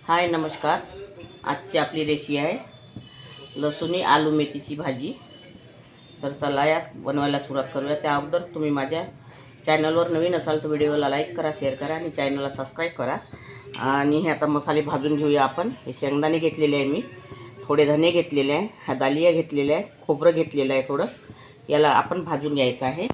हाय नमस्कार. आजची आपली रेसिपी आहे लसूणी आलू मेथीची भाजी. तर चला या बनवायला सुरुवात करूया. त्या अगोदर तुम्ही माझ्या चॅनलवर नवीन असाल तर व्हिडिओला लाईक करा, शेअर करा आणि चॅनलला सबस्क्राईब करा. आणि हे आता मसाले भाजून घेऊया आपण. हे शेंगदाणे घेतलेले आहे मी, थोडे धने घेतलेले आहे, हा दालिया घेतलेला आहे, खोबरं घेतलेलं आहे थोडं. याला आपण भाजून घ्यायचं आहे.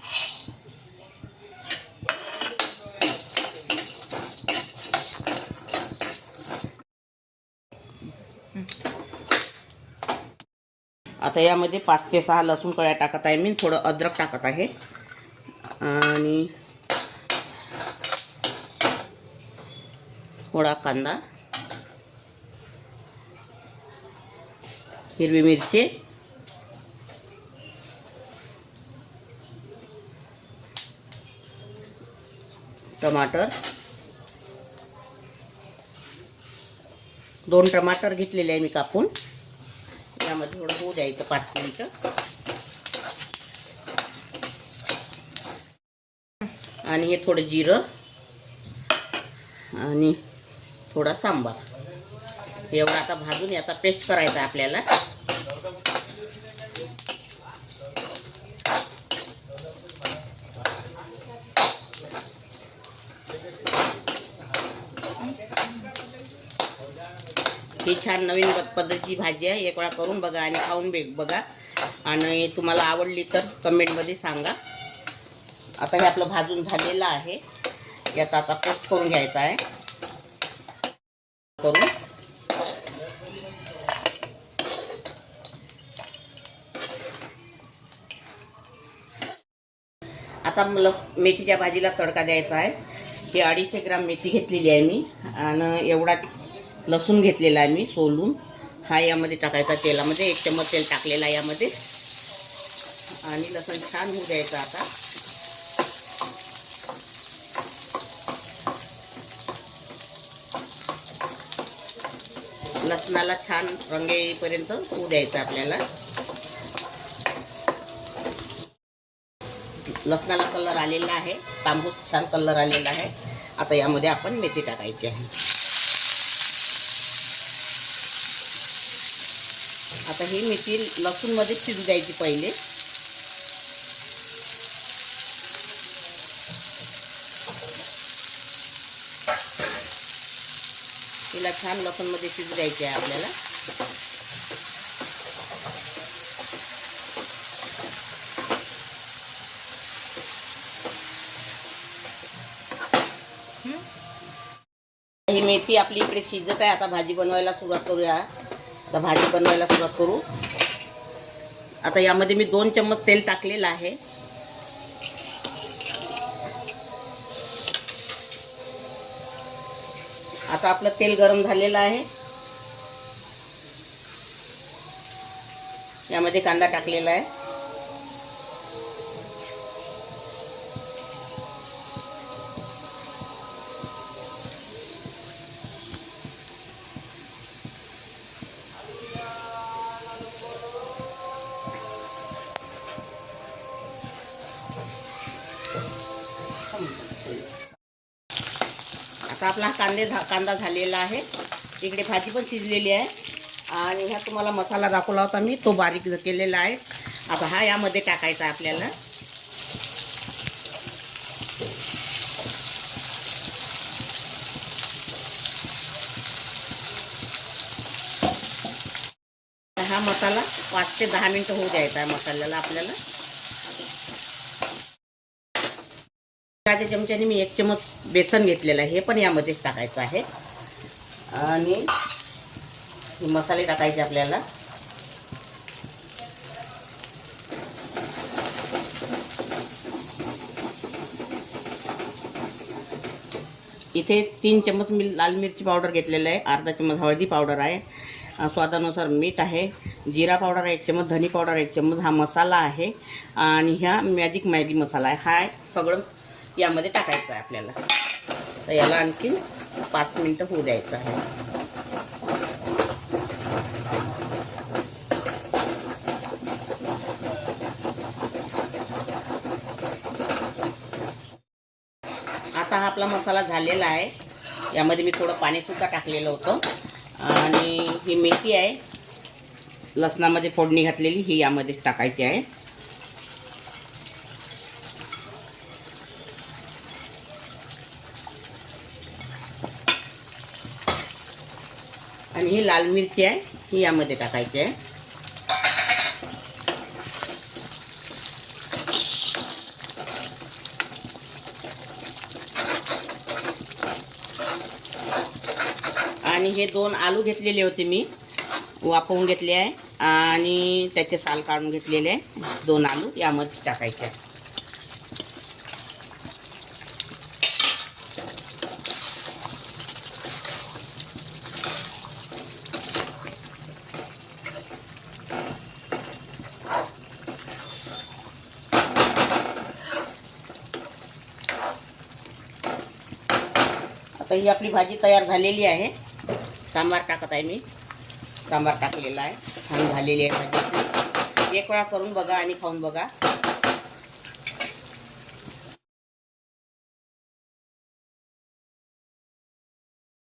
आता यामध्ये 5 ते 6 लसूण कळ्या टाकत आहे मी, थोडं अद्रक टाकत आहे आणि थोडा कांदा, हिरवी मिरची, टमाटर, 2 टमाटर घेतलेले आहे मी कापून. यामध्ये थोडं होऊ द्यायचं 5 मिनिटं. आणि हे थोडं जिरं आणि थोडा सांबार एवढा आता भाजून याचा पेस्ट करायचा आहे आपल्याला. ही छान नवीन पद्धतीची भाजी आहे. एक वेळा करून बघा आणि खाऊन बघा आणि तुम्हाला आवडली तर कमेंटमध्ये सांगा. आता हे आपलं भाजून झालेलं आहे. याचा आता पेस्ट करून घ्यायचा आहे. करून आता मेथीच्या भाजीला तडका द्यायचा आहे. हे 250 ग्राम मेथी घेतलेली आहे मी आणि एवढा लसूण घेतलेला आहे मी सोलून. हा यामध्ये टाकायचा तेलामध्ये. 1 चम्मच तेल टाकलेला आहे यामध्ये आणि लसूण छान होऊ द्यायचा. आता लसणाला छान रंग येईपर्यंत होऊ द्यायचं आपल्याला. लसणाला कलर आलेला आहे, तांबूस छान कलर आलेला आहे. आता यामध्ये आपण मेथी टाकायची आहे. आता ही मेथी लसूण मध्ये शिजू द्यायची पहिले. तिला छान लसूण मध्ये शिजू द्यायची आहे आपल्याला. ही मेथी आपली इकडे शिजत आहे. आता भाजी बनवायला सुरुवात करूया. आता भाजी बनवायला सुरुवात करू. आता यामध्ये मी 2 चम्मच तेल टाकलेलं आहे. आता आपलं तेल गरम झालेलं आहे. यामध्ये कांदा टाकलेला आहे. आता आपला कांदा झालेला आहे. इकडे भाजी पण शिजलेली आहे आणि ह्या तुम्हाला मसाला दाखवला होता मी, तो बारीक केलेला आहे. आता हा यामध्ये टाकायचा आपल्याला. हा मसाला 5 ते 10 मिनिटं होऊ द्यायचा आहे मसाल्याला आपल्याला. एका चमच्याने मी 1 चमच बेसन घेतलेलं आहे, हे पण यामध्येच टाकायचं आहे. आणि मसाले टाकायचे आपल्याला. इथे 3 चमच मी लाल मिरची पावडर घेतलेलं आहे, अर्धा चमच हळदी पावडर आहे, स्वादानुसार मीठ आहे, जिरा पावडर 1 चमच, धनी पावडर 1 चमच, हा मसाला आहे आणि ह्या मॅगी मसाला आहे. हा सगळं यामध्ये टाकायचं आहे आपल्याला. तर याला आणखी 5 मिनिटं होऊ द्यायचं आहे. आता हा आपला मसाला झालेला आहे. यामध्ये मी थोडं पाणीसुद्धा टाकलेलं होतं. आणि ही मेथी आहे लसणामध्ये फोडणी घातलेली, ही यामध्ये टाकायची आहे. आणि ही लाल मिरची आहे, ही यामध्ये टाकायची आहे. आणि हे 2 आलू घेतलेले होते मी, वाफवून घेतले आहे आणि त्याचे साल काढून घेतलेले आहे. 2 आलू यामध्ये टाकायचे आहे. आता ही आपली भाजी तयार झालेली आहे. सांबार टाकत आहे मी, सांबार टाकलेला आहे. छान झालेली आहे भाजी. एक वेळा करून बघा आणि खाऊन बघा.